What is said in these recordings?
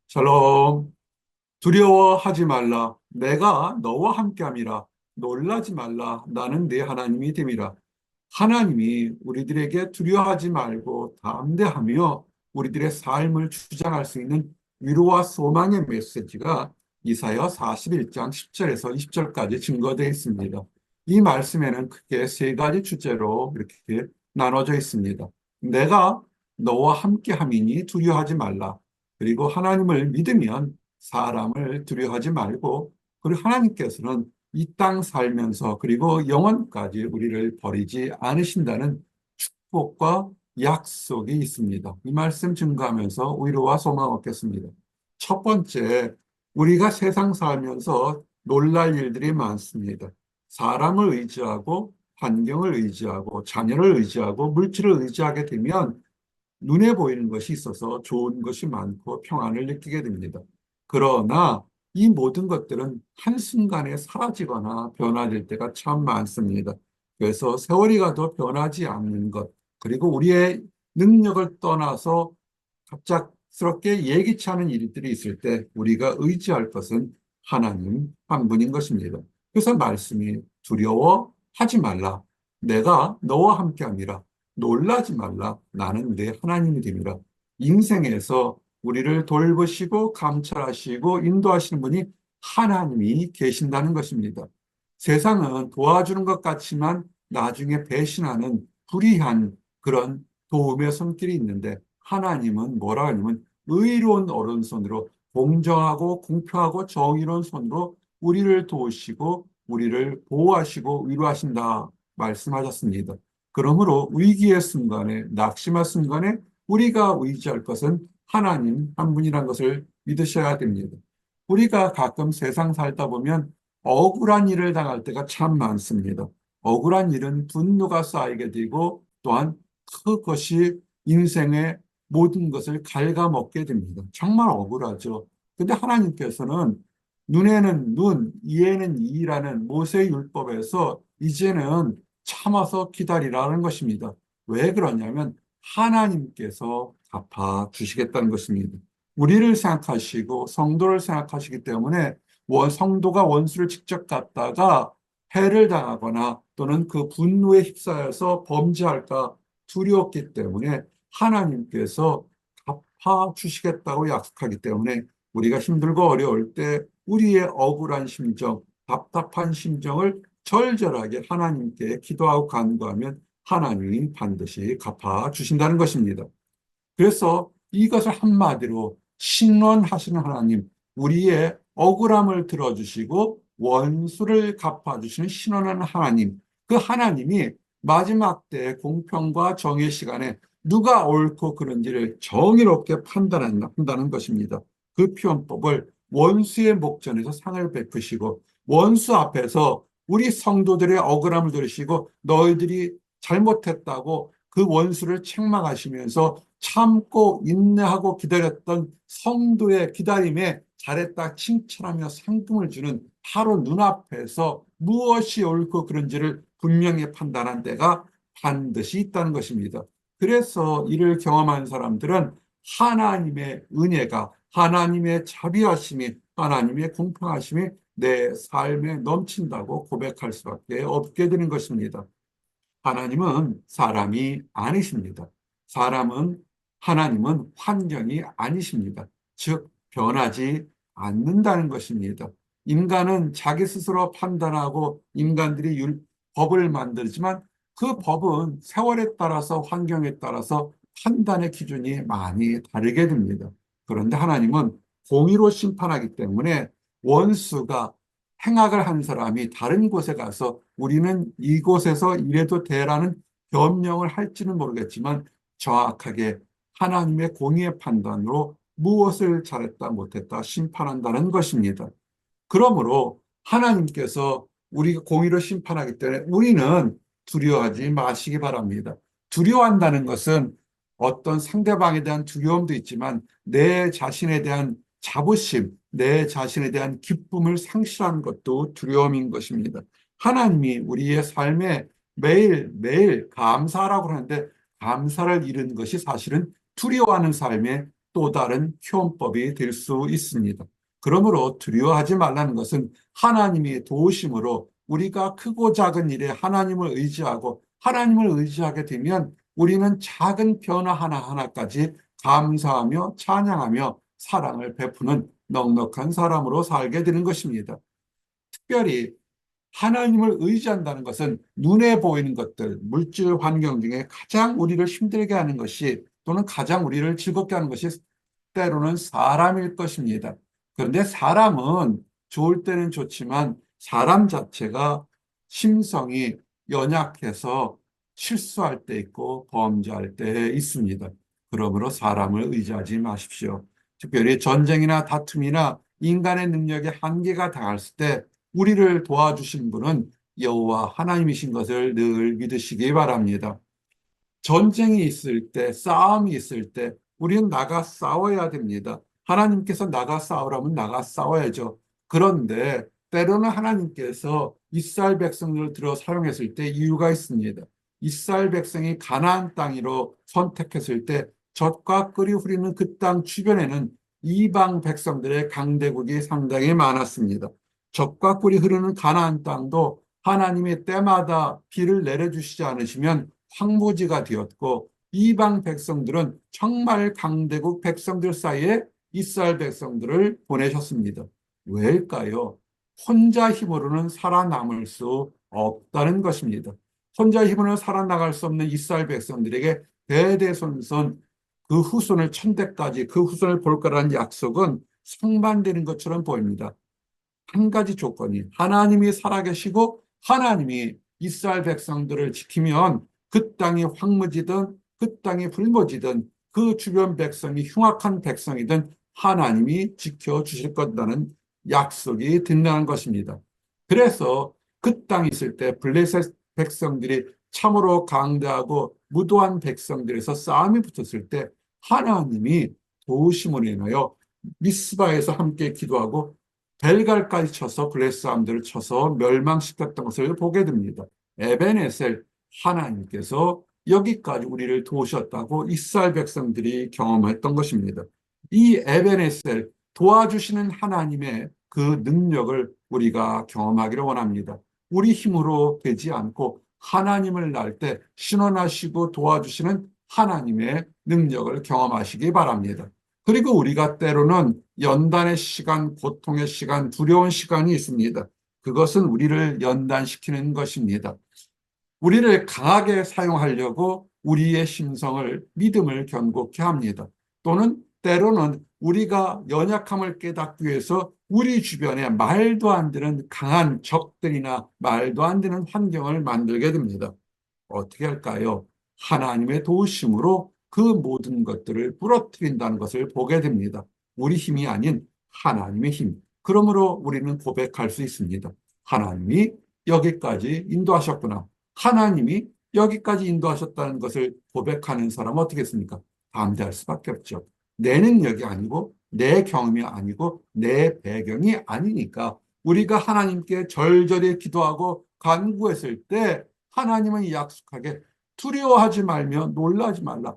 샬롬. 두려워하지 말라. 내가 너와 함께함이라. 놀라지 말라. 나는 네 하나님이 됨이라. 하나님이 우리들에게 두려워하지 말고 담대하며 우리들의 삶을 주장할 수 있는 위로와 소망의 메시지가 이사야 41장 10절에서 20절까지 증거되어 있습니다. 이 말씀에는 크게 세 가지 주제로 이렇게 나눠져 있습니다. 내가 너와 함께함이니 두려워하지 말라. 그리고 하나님을 믿으면 사람을 두려워하지 말고, 그리고 하나님께서는 이 땅 살면서 그리고 영원까지 우리를 버리지 않으신다는 축복과 약속이 있습니다. 이 말씀 증거하면서 위로와 소망을 얻겠습니다. 첫 번째, 우리가 세상 살면서 놀랄 일들이 많습니다. 사람을 의지하고 환경을 의지하고 자녀를 의지하고 물질을 의지하게 되면 눈에 보이는 것이 있어서 좋은 것이 많고 평안을 느끼게 됩니다. 그러나 이 모든 것들은 한순간에 사라지거나 변화될 때가 참 많습니다. 그래서 세월이 가도 변하지 않는 것, 그리고 우리의 능력을 떠나서 갑작스럽게 예기치 않은 일들이 있을 때 우리가 의지할 것은 하나님 한 분인 것입니다. 그래서 말씀이 두려워하지 말라. 내가 너와 함께함이라. 놀라지 말라. 나는 내 하나님이 됨이라. 인생에서 우리를 돌보시고 감찰하시고 인도하시는 분이 하나님이 계신다는 것입니다. 세상은 도와주는 것 같지만 나중에 배신하는 불의한 그런 도움의 손길이 있는데, 하나님은 뭐라 하냐면 의로운 오른손으로 공정하고 공평하고 정의로운 손으로 우리를 도우시고 우리를 보호하시고 위로하신다 말씀하셨습니다. 그러므로 위기의 순간에, 낙심할 순간에 우리가 의지할 것은 하나님 한 분이라는 것을 믿으셔야 됩니다. 우리가 가끔 세상 살다 보면 억울한 일을 당할 때가 참 많습니다. 억울한 일은 분노가 쌓이게 되고 또한 그것이 인생의 모든 것을 갉아먹게 됩니다. 정말 억울하죠. 근데 하나님께서는 눈에는 눈, 이에는 이라는 모세의 율법에서 이제는 참아서 기다리라는 것입니다. 왜 그러냐면 하나님께서 갚아 주시겠다는 것입니다. 우리를 생각하시고 성도를 생각하시기 때문에 성도가 원수를 직접 갖다가 해를 당하거나 또는 그 분노에 휩싸여서 범죄할까 두려웠기 때문에 하나님께서 갚아 주시겠다고 약속하기 때문에 우리가 힘들고 어려울 때 우리의 억울한 심정, 답답한 심정을 절절하게 하나님께 기도하고 간구하면 하나님이 반드시 갚아 주신다는 것입니다. 그래서 이것을 한마디로 신원하시는 하나님, 우리의 억울함을 들어주시고 원수를 갚아주시는 신원하는 하나님, 그 하나님이 마지막 때 공평과 정의 시간에 누가 옳고 그른지를 정의롭게 판단한다는 것입니다. 그 표현법을 원수의 목전에서 상을 베푸시고 원수 앞에서 우리 성도들의 억울함을 들으시고 너희들이 잘못했다고 그 원수를 책망하시면서 참고 인내하고 기다렸던 성도의 기다림에 잘했다 칭찬하며 상품을 주는 바로 눈앞에서 무엇이 옳고 그른지를 분명히 판단한 때가 반드시 있다는 것입니다. 그래서 이를 경험한 사람들은 하나님의 은혜가, 하나님의 자비하심이, 하나님의 공평하심이 내 삶에 넘친다고 고백할 수밖에 없게 되는 것입니다. 하나님은 사람이 아니십니다. 하나님은 환경이 아니십니다. 즉, 변하지 않는다는 것입니다. 인간은 자기 스스로 판단하고 인간들이 법을 만들지만 그 법은 세월에 따라서 환경에 따라서 판단의 기준이 많이 다르게 됩니다. 그런데 하나님은 공의로 심판하기 때문에 원수가 행악을 한 사람이 다른 곳에 가서 우리는 이곳에서 이래도 되라는 변명을 할지는 모르겠지만 정확하게 하나님의 공의의 판단으로 무엇을 잘했다 못했다 심판한다는 것입니다. 그러므로 하나님께서 우리가 공의로 심판하기 때문에 우리는 두려워하지 마시기 바랍니다. 두려워한다는 것은 어떤 상대방에 대한 두려움도 있지만 내 자신에 대한 자부심, 내 자신에 대한 기쁨을 상실하는 것도 두려움인 것입니다. 하나님이 우리의 삶에 매일매일 감사라고 하는데 감사를 잃은 것이 사실은 두려워하는 삶의 또 다른 표현법이 될 수 있습니다. 그러므로 두려워하지 말라는 것은 하나님이 도우심으로 우리가 크고 작은 일에 하나님을 의지하고 하나님을 의지하게 되면 우리는 작은 변화 하나하나까지 감사하며 찬양하며 사랑을 베푸는 넉넉한 사람으로 살게 되는 것입니다. 특별히 하나님을 의지한다는 것은 눈에 보이는 것들, 물질 환경 중에 가장 우리를 힘들게 하는 것이 또는 가장 우리를 즐겁게 하는 것이 때로는 사람일 것입니다. 그런데 사람은 좋을 때는 좋지만 사람 자체가 심성이 연약해서 실수할 때 있고 범죄할 때 있습니다. 그러므로 사람을 의지하지 마십시오. 특별히 전쟁이나 다툼이나 인간의 능력에 한계가 닿았을 때 우리를 도와주신 분은 여호와 하나님이신 것을 늘 믿으시기 바랍니다. 전쟁이 있을 때, 싸움이 있을 때, 우리는 나가 싸워야 됩니다. 하나님께서 나가 싸우라면 나가 싸워야죠. 그런데 때로는 하나님께서 이스라엘 백성을 들어 사용했을 때 이유가 있습니다. 이스라엘 백성이 가나안 땅으로 선택했을 때 젖과 꿀이 흐르는 그 땅 주변에는 이방 백성들의 강대국이 상당히 많았습니다. 젖과 꿀이 흐르는 가나안 땅도 하나님이 때마다 비를 내려주시지 않으시면 황무지가 되었고 이방 백성들은 정말 강대국 백성들 사이에 이스라엘 백성들을 보내셨습니다. 왜일까요? 혼자 힘으로는 살아남을 수 없다는 것입니다. 혼자 힘으로는 살아나갈 수 없는 이스라엘 백성들에게 대대손손 그 후손을 천대까지 그 후손을 볼 거라는 약속은 상반되는 것처럼 보입니다. 한 가지 조건이 하나님이 살아계시고 하나님이 이스라엘 백성들을 지키면 그 땅이 황무지든 그 땅이 불모지든 그 주변 백성이 흉악한 백성이든 하나님이 지켜주실 것이라는 약속이 된다는 것입니다. 그래서 그 땅에 있을 때 블레셋 백성들이 참으로 강대하고 무도한 백성들에서 싸움이 붙었을 때 하나님이 도우심으로 인하여 미스바에서 함께 기도하고 벨갈까지 쳐서 블레셋 사람들을 쳐서 멸망시켰던 것을 보게 됩니다. 에벤에셀 하나님께서 여기까지 우리를 도우셨다고 이스라엘 백성들이 경험했던 것입니다. 이 에벤에셀 도와주시는 하나님의 그 능력을 우리가 경험하기를 원합니다. 우리 힘으로 되지 않고 하나님을 날 때 신원하시고 도와주시는 하나님의 능력을 경험하시기 바랍니다. 그리고 우리가 때로는 연단의 시간, 고통의 시간, 두려운 시간이 있습니다. 그것은 우리를 연단시키는 것입니다. 우리를 강하게 사용하려고 우리의 심성을, 믿음을 견고케 합니다. 또는 때로는 우리가 연약함을 깨닫기 위해서 우리 주변에 말도 안 되는 강한 적들이나 말도 안 되는 환경을 만들게 됩니다. 어떻게 할까요? 하나님의 도우심으로 그 모든 것들을 부러뜨린다는 것을 보게 됩니다. 우리 힘이 아닌 하나님의 힘. 그러므로 우리는 고백할 수 있습니다. 하나님이 여기까지 인도하셨구나. 하나님이 여기까지 인도하셨다는 것을 고백하는 사람은 어떻겠습니까? 담대할 수밖에 없죠. 내 능력이 아니고 내 경험이 아니고 내 배경이 아니니까 우리가 하나님께 절절히 기도하고 간구했을 때 하나님은 약속하게 두려워하지 말며 놀라지 말라.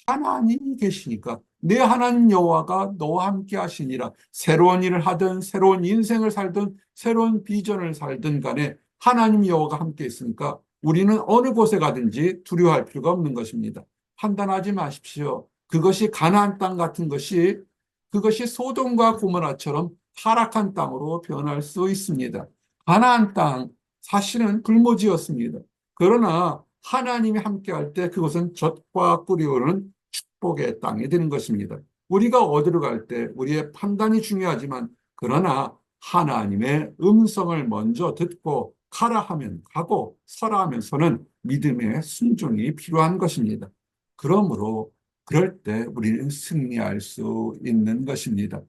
하나님이 계시니까 내 하나님 여호와가 너와 함께 하시니라. 새로운 일을 하든 새로운 인생을 살든 새로운 비전을 살든 간에 하나님 여호와가 함께 있으니까 우리는 어느 곳에 가든지 두려워할 필요가 없는 것입니다. 판단하지 마십시오. 그것이 가나안 땅 같은 것이 그것이 소돔과 고모라처럼 타락한 땅으로 변할 수 있습니다. 가나안 땅 사실은 불모지였습니다. 그러나 하나님이 함께할 때 그것은 젖과 꿀이 오르는 축복의 땅이 되는 것입니다. 우리가 어디로 갈 때 우리의 판단이 중요하지만 그러나 하나님의 음성을 먼저 듣고 가라 하면 가고 서라 하면 서는 믿음의 순종이 필요한 것입니다. 그러므로 그럴 때 우리는 승리할 수 있는 것입니다.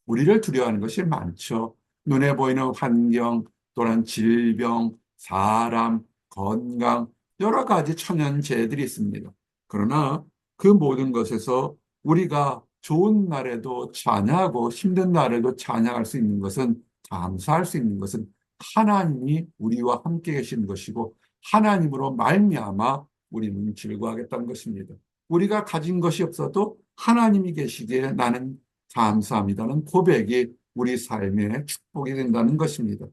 우리를 두려워하는 것이 많죠. 눈에 보이는 환경 또는 질병, 사람, 건강, 여러 가지 천연재해들이 있습니다. 그러나 그 모든 것에서 우리가 좋은 날에도 찬양하고 힘든 날에도 찬양할 수 있는 것은 감사할 수 있는 것은 하나님이 우리와 함께 계시는 것이고 하나님으로 말미암아 우리는 즐거워하겠다는 것입니다. 우리가 가진 것이 없어도 하나님이 계시기에 나는 감사합니다는 고백이 우리 삶의 축복이 된다는 것입니다.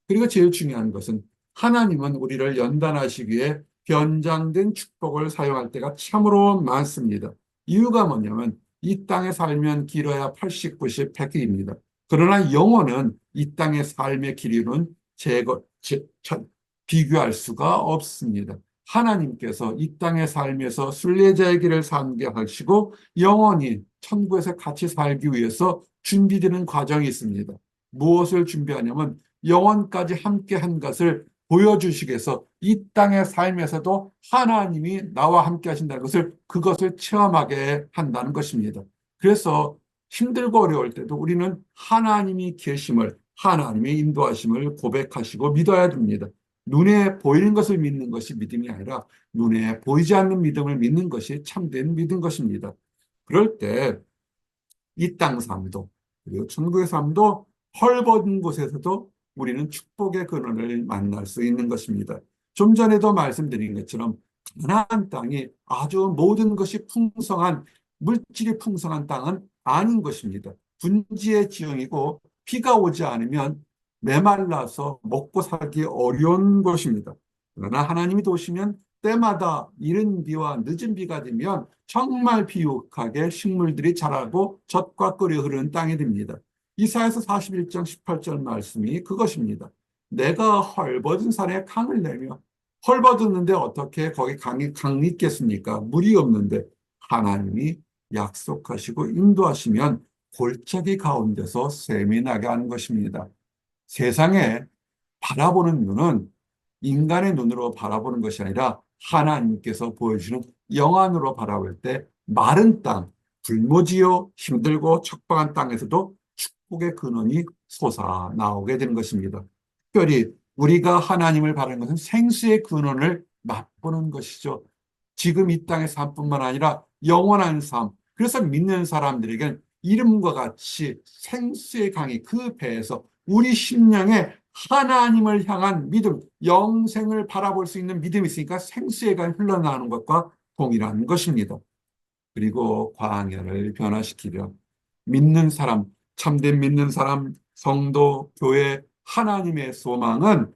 그리고 제일 중요한 것은 하나님은 우리를 연단하시기 위해 변장된 축복을 사용할 때가 참으로 많습니다. 이유가 뭐냐면 이 땅에 살면 길어야 80, 90, 100입니다. 그러나 영혼은 이 땅의 삶의 길이는 비교할 수가 없습니다. 하나님께서 이 땅의 삶에서 순례자의 길을 살게 하시고 영원히 천국에서 같이 살기 위해서 준비되는 과정이 있습니다. 무엇을 준비하냐면 영원까지 함께 한 것을 보여주시기 위해서 이 땅의 삶에서도 하나님이 나와 함께 하신다는 것을 그것을 체험하게 한다는 것입니다. 그래서 힘들고 어려울 때도 우리는 하나님이 계심을 하나님의 인도하심을 고백하시고 믿어야 됩니다. 눈에 보이는 것을 믿는 것이 믿음이 아니라 눈에 보이지 않는 믿음을 믿는 것이 참된 믿음 것입니다. 그럴 때 이 땅 삶도 그리고 천국의 삶도 헐벗은 곳에서도 우리는 축복의 근원을 만날 수 있는 것입니다. 좀 전에도 말씀드린 것처럼 가나안 땅이 아주 모든 것이 풍성한 물질이 풍성한 땅은 아닌 것입니다. 분지의 지형이고 비가 오지 않으면 메말라서 먹고 살기 어려운 곳입니다. 그러나 하나님이 도우시면 때마다 이른 비와 늦은 비가 되면 정말 비옥하게 식물들이 자라고 젖과 꿀이 흐르는 땅이 됩니다. 이사야서 41장 18절 말씀이 그것입니다. 내가 헐벗은 산에 강을 내며 헐벗었는데 어떻게 거기 강이 있겠습니까? 물이 없는데 하나님이 약속하시고 인도하시면 골짜기 가운데서 샘이 나게 하는 것입니다. 세상에 바라보는 눈은 인간의 눈으로 바라보는 것이 아니라 하나님께서 보여주는 영안으로 바라볼 때 마른 땅, 불모지요 힘들고 척박한 땅에서도 축복의 근원이 솟아 나오게 되는 것입니다. 특별히 우리가 하나님을 바라는 것은 생수의 근원을 맛보는 것이죠. 지금 이 땅의 삶뿐만 아니라 영원한 삶. 그래서 믿는 사람들에게는 이름과 같이 생수의 강이 그 배에서 우리 심령에 하나님을 향한 믿음, 영생을 바라볼 수 있는 믿음이 있으니까 생수의 강이 흘러나오는 것과 동일한 것입니다. 그리고 광야를 변화시키려 믿는 사람, 참된 믿는 사람, 성도, 교회, 하나님의 소망은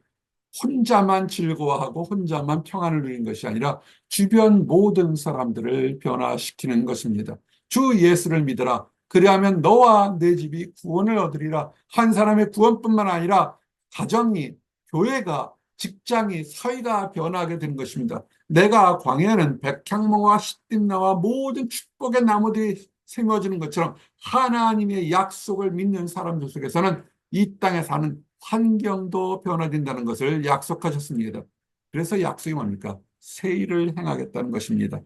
혼자만 즐거워하고 혼자만 평안을 누리는 것이 아니라 주변 모든 사람들을 변화시키는 것입니다. 주 예수를 믿어라. 그리하면 너와 내 집이 구원을 얻으리라. 한 사람의 구원뿐만 아니라 가정이, 교회가, 직장이, 사회가 변하게 되는 것입니다. 내가 광야는 백향목과 시띠나와 모든 축복의 나무들이 심어지는 것처럼 하나님의 약속을 믿는 사람들 속에서는 이 땅에 사는 환경도 변화된다는 것을 약속하셨습니다. 그래서 약속이 뭡니까? 새 일을 행하겠다는 것입니다.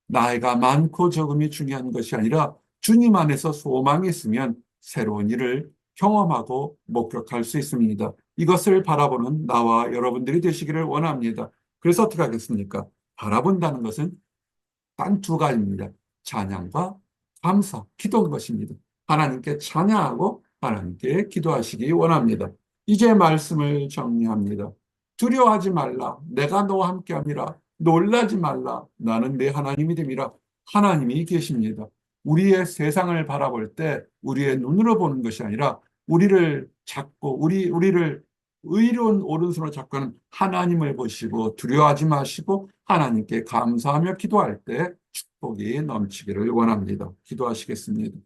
나이가 많고 적음이 중요한 것이 아니라 주님 안에서 소망이 있으면 새로운 일을 경험하고 목격할 수 있습니다. 이것을 바라보는 나와 여러분들이 되시기를 원합니다. 그래서 어떻게 하겠습니까? 바라본다는 것은 단 두 가지입니다. 찬양과 감사, 기도인 것입니다. 하나님께 찬양하고 하나님께 기도하시기 원합니다. 이제 말씀을 정리합니다. 두려워하지 말라. 내가 너와 함께함이라. 놀라지 말라. 나는 내 하나님이 됨이라. 하나님이 계십니다. 우리의 세상을 바라볼 때 우리의 눈으로 보는 것이 아니라 우리를 잡고 우리를 의로운 오른손으로 잡고는 하나님을 보시고 두려워하지 마시고 하나님께 감사하며 기도할 때 축복이 넘치기를 원합니다. 기도하시겠습니다.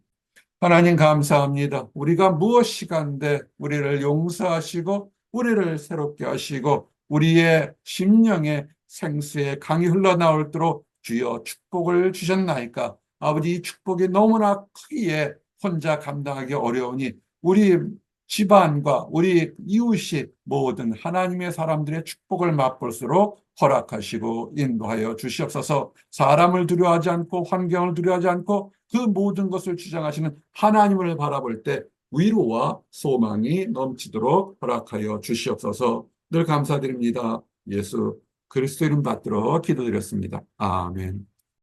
하나님 감사합니다. 우리가 무엇이 간데 우리를 용서하시고 우리를 새롭게 하시고 우리의 심령에 생수의 강이 흘러나올도록 주여 축복을 주셨나이까. 아버지 이 축복이 너무나 크기에 혼자 감당하기 어려우니 우리 집안과 우리 이웃이 모든 하나님의 사람들의 축복을 맛볼수록 허락하시고 인도하여 주시옵소서. 사람을 두려워하지 않고 환경을 두려워하지 않고 그 모든 것을 주장하시는 하나님을 바라볼 때 위로와 소망이 넘치도록 허락하여 주시옵소서. 늘 감사드립니다. 예수 그리스도 이름 받들어 기도드렸습니다. 아멘.